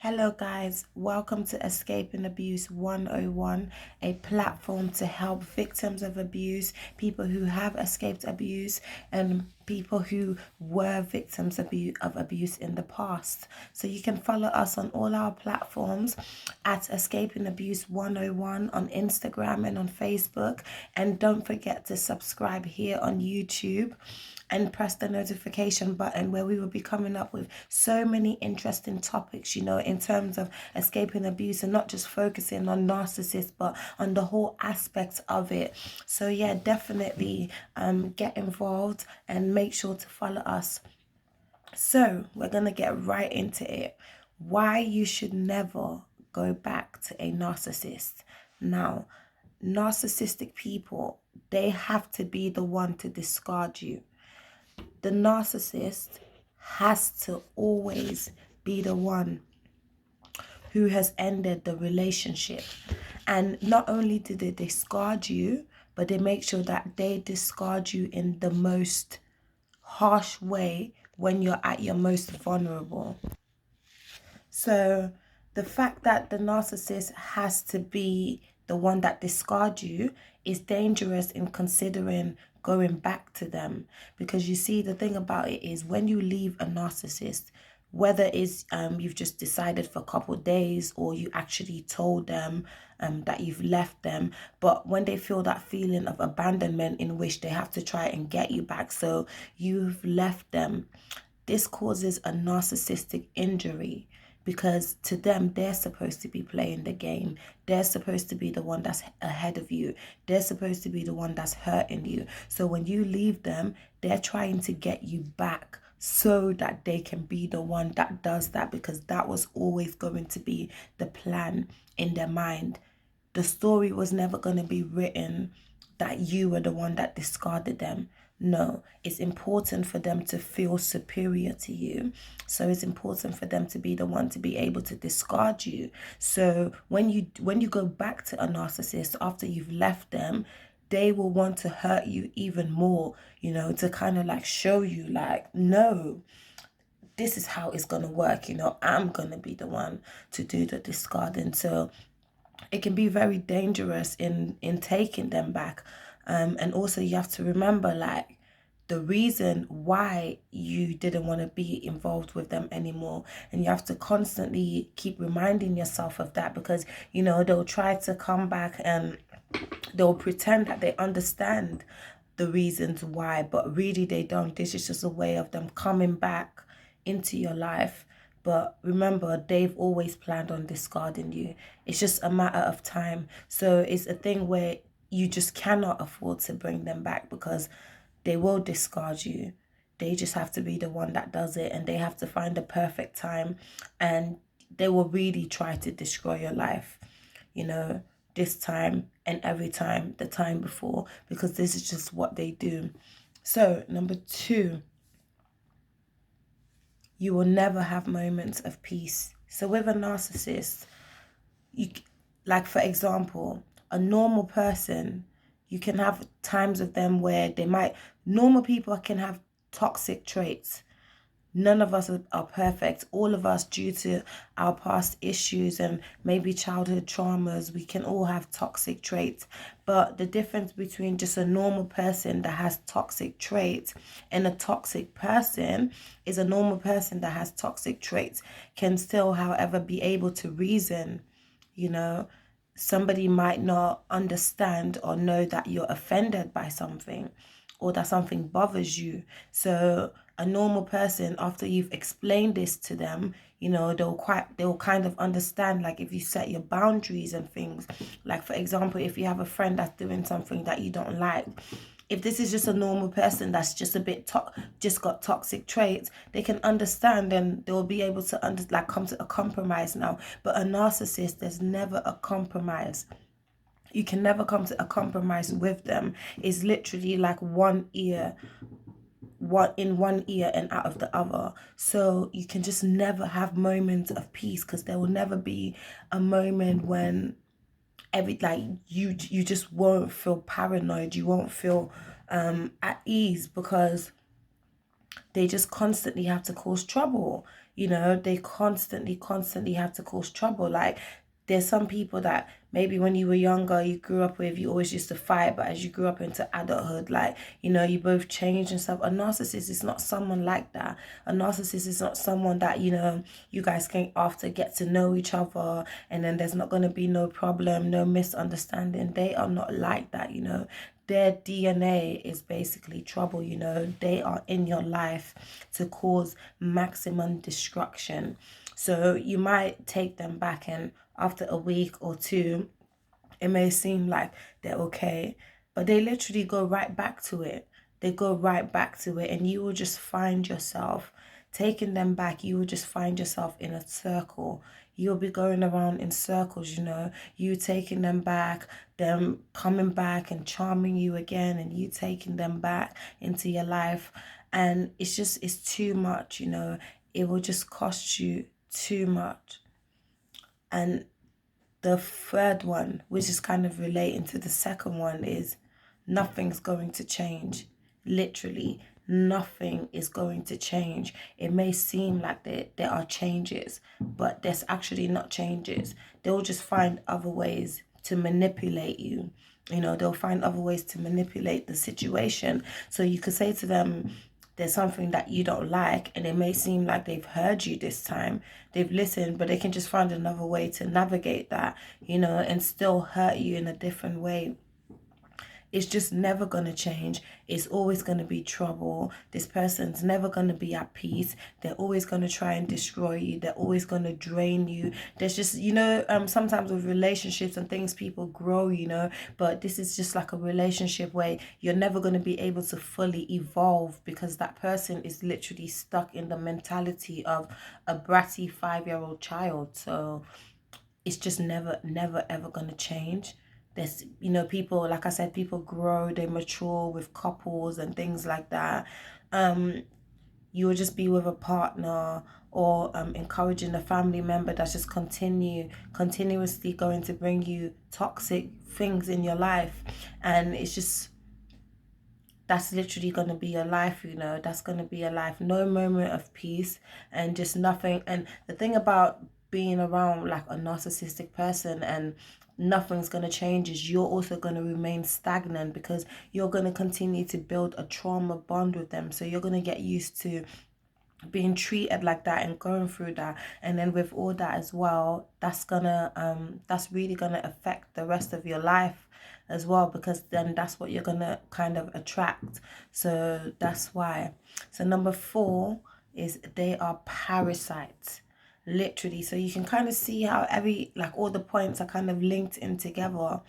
Hello, guys. Welcome to Escaping Abuse 101, a platform to help victims of abuse, people who have escaped abuse, and people who were victims of abuse in the past. So you can follow us on all our platforms at Escaping Abuse 101 on Instagram and on Facebook. And don't forget to subscribe here on YouTube and press the notification button, where we will be coming up with so many interesting topics, in terms of escaping abuse, and not just focusing on narcissists, but on the whole aspect of it. So yeah, definitely get involved and make sure to follow us. So we're going to get right into it. Why you should never go back to a narcissist. Now, narcissistic people, they have to be the one to discard you. The narcissist has to always be the one who has ended the relationship. And not only do they discard you, but they make sure that they discard you in the most harsh way when you're at your most vulnerable. So the fact that the narcissist has to be the one that discards you is dangerous in considering going back to them. Because you see, the thing about it is, when you leave a narcissist, whether it's you've just decided for a couple of days, or you actually told them that you've left them, but when they feel that feeling of abandonment in which they have to try and get you back, so you've left them, this causes a narcissistic injury. Because to them, they're supposed to be playing the game. They're supposed to be the one that's ahead of you. They're supposed to be the one that's hurting you. So when you leave them, they're trying to get you back so that they can be the one that does that, because that was always going to be the plan in their mind. The story was never going to be written that you were the one that discarded them. No, it's important for them to feel superior to you. So it's important for them to be the one to be able to discard you. So when you go back to a narcissist after you've left them, they will want to hurt you even more, to kind of like show you like, no, this is how it's going to work. I'm going to be the one to do the discarding. So it can be very dangerous in taking them back. And also you have to remember, like, the reason why you didn't want to be involved with them anymore. And you have to constantly keep reminding yourself of that, because, they'll try to come back and they'll pretend that they understand the reasons why, but really they don't. This is just a way of them coming back into your life. But remember, they've always planned on discarding you. It's just a matter of time. So it's a thing where you just cannot afford to bring them back, because they will discard you. They just have to be the one that does it, and they have to find the perfect time, and they will really try to destroy your life, this time and every time the time before, because this is just what they do. So number 2, you will never have moments of peace. So with a narcissist, like, for example, a normal person, you can have times of them where normal people can have toxic traits. None of us are perfect. All of us, due to our past issues and maybe childhood traumas, we can all have toxic traits. But the difference between just a normal person that has toxic traits and a toxic person is, a normal person that has toxic traits can still, however, be able to reason. Somebody might not understand or know that you're offended by something, or that something bothers you. So a normal person, after you've explained this to them, they'll kind of understand, like, if you set your boundaries and things. Like, for example, if you have a friend that's doing something that you don't like, if this is just a normal person that's just a bit just got toxic traits, they can understand, and they'll be able to come to a compromise now. But a narcissist, there's never a compromise. You can never come to a compromise with them. It's literally like one ear and out of the other. So you can just never have moments of peace, because there will never be a moment when you just won't feel paranoid. You won't feel at ease, because they just constantly have to cause trouble. You know, they constantly have to cause trouble. Like, there's some people that maybe when you were younger, you grew up with, you always used to fight, but as you grew up into adulthood, like, you know, you both changed and stuff. A narcissist is not someone like that. A narcissist is not someone that, you know, you guys can after get to know each other and then there's not going to be no problem, no misunderstanding. They are not like that, you know. Their DNA is basically trouble, you know. They are in your life to cause maximum destruction. So you might take them back, and after a week or two, it may seem like they're okay, but they literally go right back to it. They go right back to it, and you will just find yourself taking them back. You will just find yourself in a circle. You'll be going around in circles, you know, you taking them back, them coming back and charming you again, and you taking them back into your life. And it's too much, you know, it will just cost you too much. And the third one, which is kind of relating to the second one, is nothing's going to change. Literally, nothing is going to change. It may seem like there are changes, but there's actually not changes. They'll just find other ways to manipulate you. You know, they'll find other ways to manipulate the situation. So you could say to them, there's something that you don't like, and it may seem like they've heard you this time, they've listened, but they can just find another way to navigate that, you know, and still hurt you in a different way. It's just never going to change. It's always going to be trouble. This person's never going to be at peace. They're always going to try and destroy you. They're always going to drain you. There's just, you know, sometimes with relationships and things, people grow, you know, but this is just like a relationship where you're never going to be able to fully evolve because that person is literally stuck in the mentality of a bratty 5-year-old child. So it's just never ever going to change. There's, you know, people, like I said, people grow, they mature with couples and things like that. You will just be with a partner or encouraging a family member that's just continuously going to bring you toxic things in your life, and it's just, that's literally going to be your life, you know. That's going to be your life. No moment of peace and just nothing. And the thing about being around like a narcissistic person and nothing's going to change is you're also going to remain stagnant because you're going to continue to build a trauma bond with them. So you're going to get used to being treated like that and going through that, and then with all that as well, that's really gonna affect the rest of your life as well, because then that's what you're gonna kind of attract. So that's why. So number 4 is they are parasites, literally. So you can kind of see how all the points are kind of linked in together.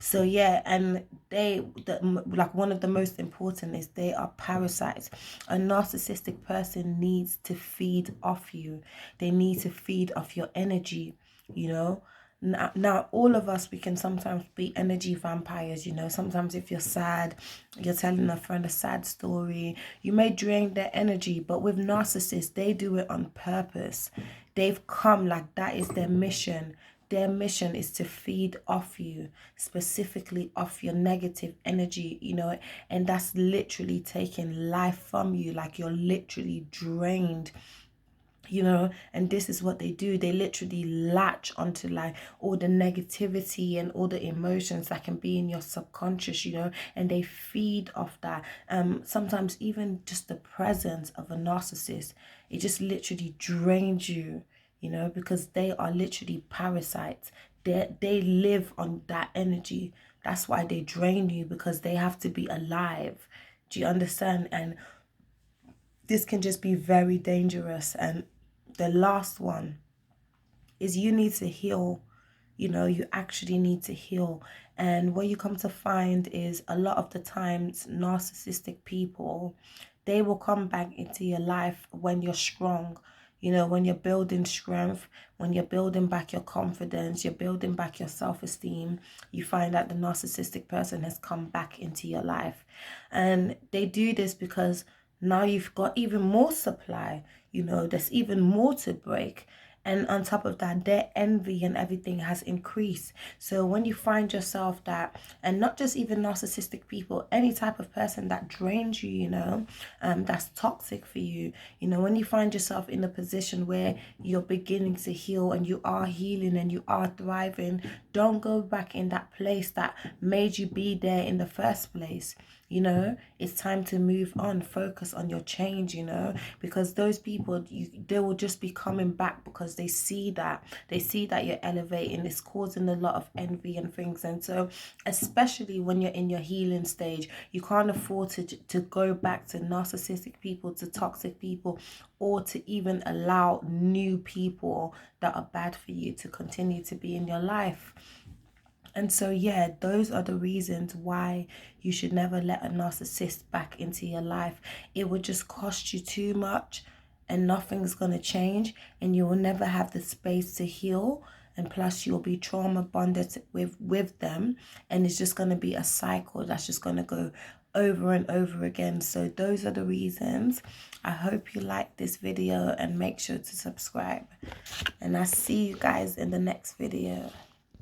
So yeah, and like one of the most important is they are parasites. A narcissistic person needs to feed off you. They need to feed off your energy, you know. Now all of us, we can sometimes be energy vampires, you know. Sometimes if you're sad, you're telling a friend a sad story, you may drain their energy. But with narcissists, they do it on purpose. They've come, like, that is their mission. Their mission is to feed off you, specifically off your negative energy, you know, and that's literally taking life from you. Like, you're literally drained, you know. And this is what they do. They literally latch onto like all the negativity and all the emotions that can be in your subconscious, you know, and they feed off that. Sometimes even just the presence of a narcissist, it just literally drains you, you know, because they are literally parasites. They live on that energy. That's why they drain you, because they have to be alive. Do you understand? And this can just be very dangerous. And the last one is you need to heal. You know, you actually need to heal. And what you come to find is a lot of the times narcissistic people, they will come back into your life when you're strong. You know, when you're building strength, when you're building back your confidence, you're building back your self-esteem, you find that the narcissistic person has come back into your life. And they do this because now you've got even more supply, you know, there's even more to break. And on top of that, their envy and everything has increased. So when you find yourself that, and not just even narcissistic people, any type of person that drains you, that's toxic for you, when you find yourself in a position where you're beginning to heal and you are healing and you are thriving, don't go back in that place that made you be there in the first place. It's time to move on, focus on your change, because those people, they will just be coming back because they see that you're elevating. It's causing a lot of envy and things. And so especially when you're in your healing stage, you can't afford to go back to narcissistic people, to toxic people, or to even allow new people that are bad for you to continue to be in your life. And so, yeah, those are the reasons why you should never let a narcissist back into your life. It would just cost you too much and nothing's going to change, and you will never have the space to heal. And plus, you'll be trauma bonded with them, and it's just going to be a cycle that's just going to go over and over again. So those are the reasons. I hope you like this video and make sure to subscribe. And I'll see you guys in the next video.